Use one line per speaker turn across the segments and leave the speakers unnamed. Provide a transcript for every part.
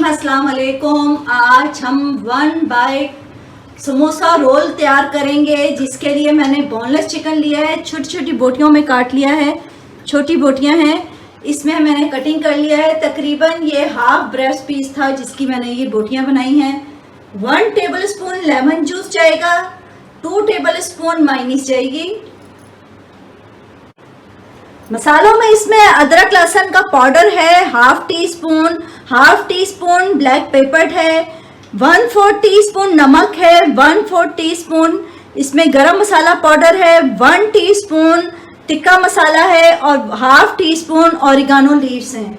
रहीम, अस्सलाम वालेकुम। आज हम 1 बाइट समोसा रोल तैयार करेंगे, जिसके लिए मैंने बोनलेस चिकन लिया है, छोटी छोटी बोटियों में काट लिया है। छोटी बोटियां हैं, इसमें मैंने कटिंग कर लिया है। तकरीबन ये हाफ ब्रेस्ट पीस था जिसकी मैंने ये बोटियां बनाई हैं। 1 टेबलस्पून लेमन जूस जाएगा, 2 टेबलस्पून मायोनीज जाएगी। मसालों में इसमें अदरक लहसुन का पाउडर है half tea spoon black pepper है, 1/4 टीस्पून नमक है, 1/4 टीस्पून इसमें गरम मसाला पाउडर है, 1 टीस्पून टिक्का मसाला है और half tea spoon oregano leaves हैं।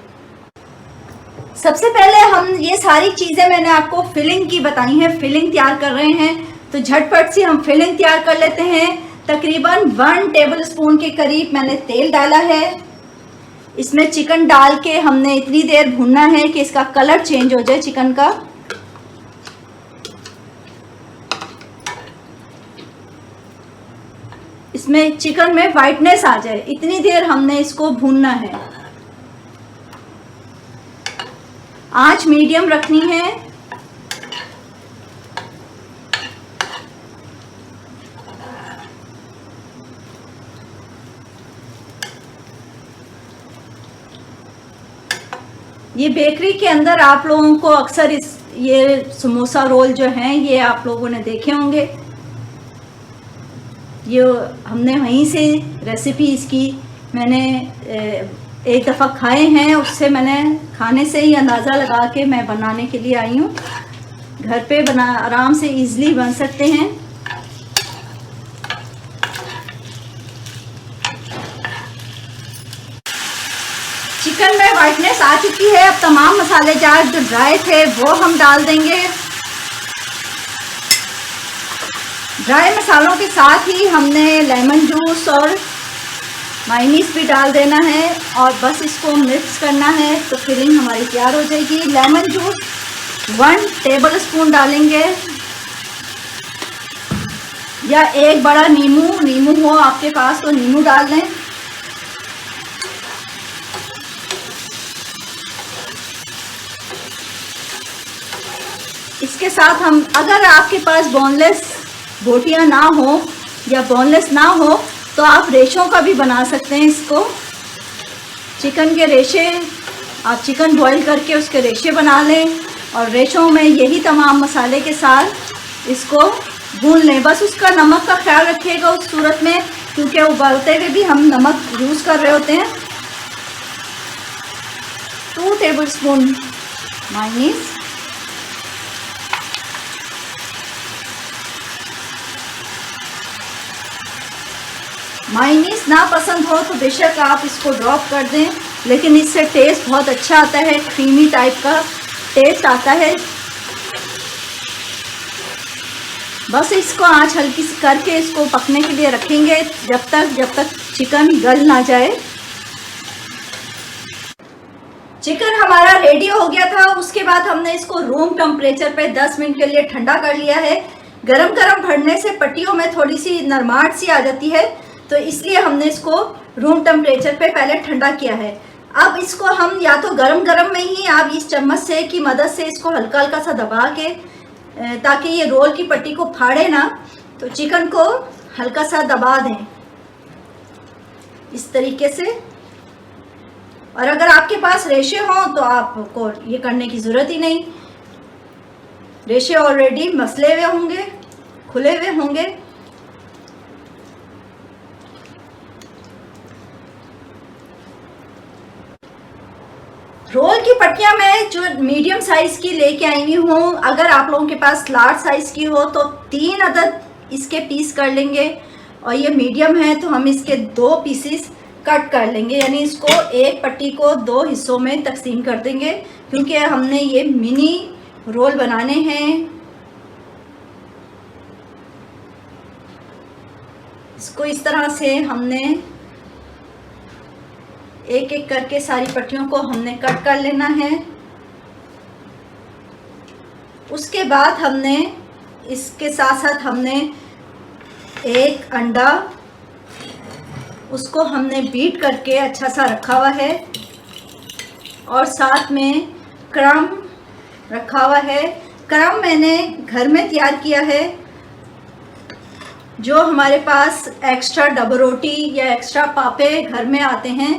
सबसे पहले हम ये सारी चीज़ें मैंने आपको फिलिंग की बताई हैं, फिलिंग तैयार कर रहे हैं, तो झटपट से हम फिलिंग तैयार कर लेते हैं। तकरीबन 1 टेबलस्पून के करीब मैंने तेल डाला है। इसमें चिकन डाल के हमने इतनी देर भूनना है कि इसका कलर चेंज हो जाए चिकन का। इसमें चिकन में वाइटनेस आ जाए, इतनी देर हमने इसको भूनना है। आंच मीडियम रखनी है। ये बेकरी के अंदर आप लोगों को अक्सर ये समोसा रोल जो हैं ये आप लोगों ने देखे होंगे। ये हमने वहीं से रेसिपी इसकी मैंने एक दफ़ा खाए हैं, उससे मैंने खाने से ही अंदाज़ा लगा के मैं बनाने के लिए आई हूँ। घर पे आराम से इजीली बन सकते हैं। चिकन में वाइटनेस आ चुकी है। अब तमाम मसाले जार जो ड्राई थे वो हम डाल देंगे। ड्राई मसालों के साथ ही हमने लेमन जूस और मायोनीज भी डाल देना है और बस इसको मिक्स करना है तो फिलिंग हमारी तैयार हो जाएगी। लेमन जूस 1 टेबलस्पून डालेंगे या एक बड़ा नींबू हो आपके पास तो नींबू डाल दें। इसके साथ हम, अगर आपके पास बोनलेस बोटियां ना हो या बोनलेस ना हो तो आप रेशों का भी बना सकते हैं। इसको चिकन के रेशे, आप चिकन बॉईल करके उसके रेशे बना लें और रेशों में यही तमाम मसाले के साथ इसको भून लें। बस उसका नमक का ख्याल रखिएगा उस सूरत में, क्योंकि उबालते हुए भी हम नमक यूज़ कर रहे होते हैं। 2 टेबलस्पून मायोनीज, मायोनीज ना पसंद हो तो बेशक आप इसको ड्रॉप कर दें, लेकिन इससे टेस्ट बहुत अच्छा आता है, क्रीमी टाइप का टेस्ट आता है। बस इसको आंच हल्की सी करके इसको पकने के लिए रखेंगे जब तक चिकन गल ना जाए। चिकन हमारा रेडी हो गया था। उसके बाद हमने इसको रूम टेम्परेचर पे 10 मिनट के लिए ठंडा कर लिया है। गरम गरम भरने से पट्टियों में थोड़ी सी नरमाहट सी आ जाती है, तो इसलिए हमने इसको रूम टेम्परेचर पे पहले ठंडा किया है। अब इसको हम या तो गरम गरम में ही आप इस चम्मच से की मदद से इसको हल्का हल्का सा दबा के, ताकि ये रोल की पट्टी को फाड़े ना, तो चिकन को हल्का सा दबा दें इस तरीके से। और अगर आपके पास रेशे हों तो आपको ये करने की ज़रूरत ही नहीं, रेशे ऑलरेडी मसले हुए होंगे, खुले हुए होंगे। रोल की पट्टियां मैं जो मीडियम साइज़ की लेके आई हूँ। अगर आप लोगों के पास लार्ज साइज़ की हो तो 3 अदद इसके पीस कर लेंगे, और ये मीडियम है तो हम इसके 2 पीसेस कट कर लेंगे, यानी इसको एक पट्टी को 2 हिस्सों में तकसीम कर देंगे, क्योंकि हमने ये मिनी रोल बनाने हैं। इसको इस तरह से हमने एक एक करके सारी पट्टियों को हमने कट कर लेना है। उसके बाद हमने इसके साथ साथ हमने एक अंडा, उसको हमने बीट करके अच्छा सा रखा हुआ है, और साथ में क्रम रखा हुआ है। क्रम मैंने घर में तैयार किया है। जो हमारे पास एक्स्ट्रा डबल रोटी या एक्स्ट्रा पापे घर में आते हैं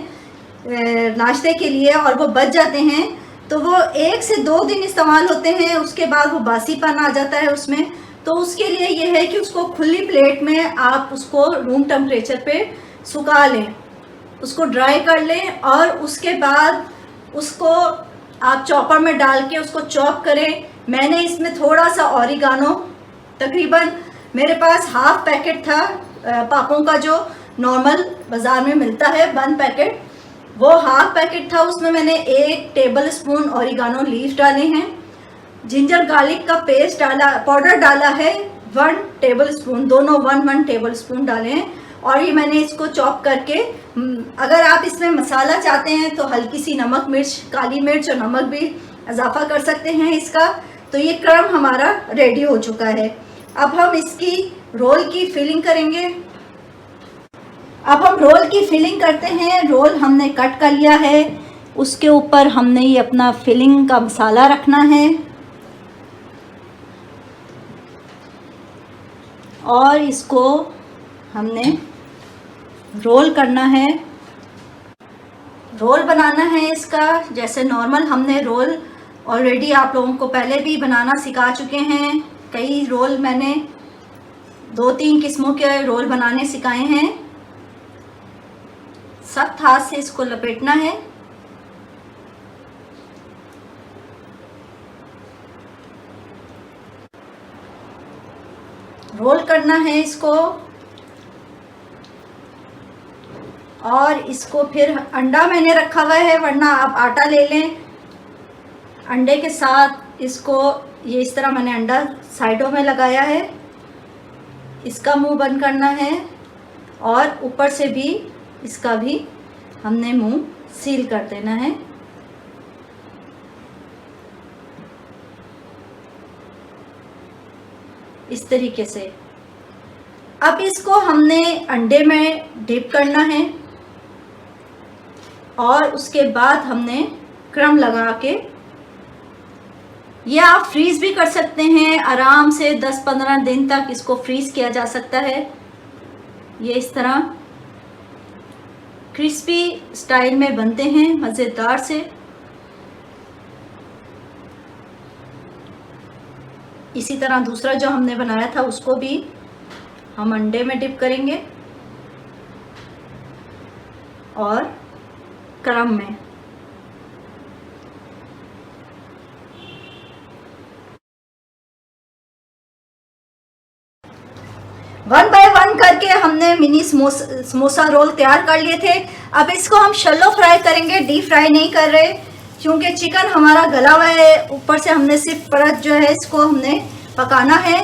नाश्ते के लिए और वो बच जाते हैं, तो वो 1 से 2 दिन इस्तेमाल होते हैं, उसके बाद वो बासीपन आ जाता है उसमें। तो उसके लिए ये है कि उसको खुली प्लेट में आप उसको रूम टेम्परेचर पे सुखा लें, उसको ड्राई कर लें और उसके बाद उसको आप चॉपर में डाल के उसको चॉप करें। मैंने इसमें थोड़ा सा ऑरिगानो, तकरीबन मेरे पास हाफ पैकेट था पापों का जो नॉर्मल बाज़ार में मिलता है 1 पैकेट, वो हाफ पैकेट था। उसमें मैंने 1 टेबल स्पून ऑरिगानो लीफ डाले हैं। जिंजर गार्लिक का पेस्ट डाला, पाउडर डाला है 1 टेबल स्पून, दोनों 1 टेबल स्पून डाले हैं। और ये मैंने इसको चॉप करके, अगर आप इसमें मसाला चाहते हैं तो हल्की सी नमक मिर्च, काली मिर्च और नमक भी इजाफा कर सकते हैं इसका। तो ये क्रम हमारा रेडी हो चुका है। अब हम इसकी रोल की फिलिंग करेंगे। अब हम रोल की फिलिंग करते हैं। रोल हमने कट कर लिया है, उसके ऊपर हमने ये अपना फिलिंग का मसाला रखना है और इसको हमने रोल करना है, रोल बनाना है इसका। जैसे नॉर्मल हमने रोल ऑलरेडी आप लोगों को पहले भी बनाना सिखा चुके हैं। कई रोल मैंने 2-3 किस्मों के रोल बनाने सिखाए हैं। सख्त हाथ से इसको लपेटना है। रोल करना है इसको और इसको फिर अंडा मैंने रखा हुआ है, वरना आप आटा ले लें। अंडे के साथ इसको ये इस तरह मैंने अंडा साइडों में लगाया है। इसका मुंह बंद करना है और ऊपर से भी इसका भी हमने मुंह सील कर देना है। इस तरीके से। अब इसको हमने अंडे में डिप करना है और उसके बाद हमने क्रम लगा के, ये आप फ्रीज़ भी कर सकते हैं आराम से 10-15 दिन तक इसको फ्रीज़ किया जा सकता है। ये इस तरह क्रिस्पी स्टाइल में बनते हैं, मज़ेदार से। इसी तरह दूसरा जो हमने बनाया था उसको भी हम अंडे में डिप करेंगे और क्रम में। वन बाय वन करके हमने मिनी समोसा रोल तैयार कर लिए थे। अब इसको हम शैलो फ्राई करेंगे, डीप फ्राई नहीं कर रहे, क्योंकि चिकन हमारा गला हुआ है। ऊपर से हमने सिर्फ परत जो है इसको हमने पकाना है।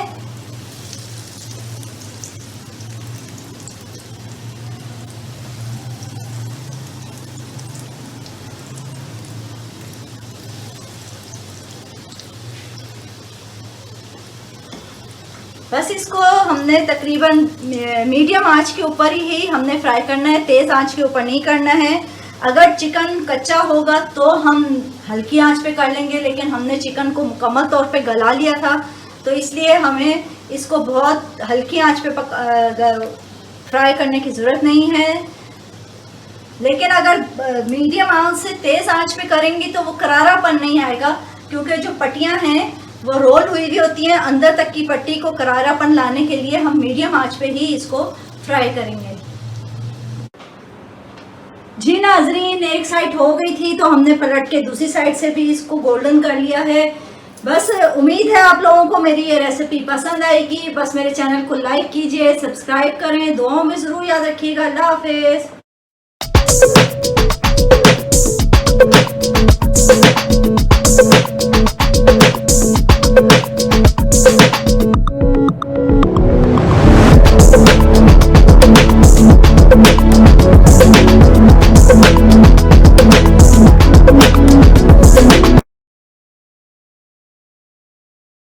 बस इसको हमने तकरीबन मीडियम आंच के ऊपर ही हमने फ्राई करना है, तेज़ आंच के ऊपर नहीं करना है। अगर चिकन कच्चा होगा तो हम हल्की आंच पे कर लेंगे, लेकिन हमने चिकन को मुकम्मल तौर पे गला लिया था, तो इसलिए हमें इसको बहुत हल्की आंच पे फ्राई करने की ज़रूरत नहीं है। लेकिन अगर मीडियम आंच से तेज़ आंच पे करेंगी तो वो करारापन नहीं आएगा, क्योंकि जो पट्टियां हैं वो रोल हुई भी होती हैं। अंदर तक की पट्टी को करारापन लाने के लिए हम मीडियम आंच पे ही इसको फ्राई करेंगे। जी नाजरीन, एक साइड हो गई थी तो हमने पलट के दूसरी साइड से भी इसको गोल्डन कर लिया है। बस उम्मीद है आप लोगों को मेरी ये रेसिपी पसंद आएगी। बस मेरे चैनल को लाइक कीजिए, सब्सक्राइब करें, दुआओं में ज़रूर याद रखिएगा। अल्लाह हाफिज़।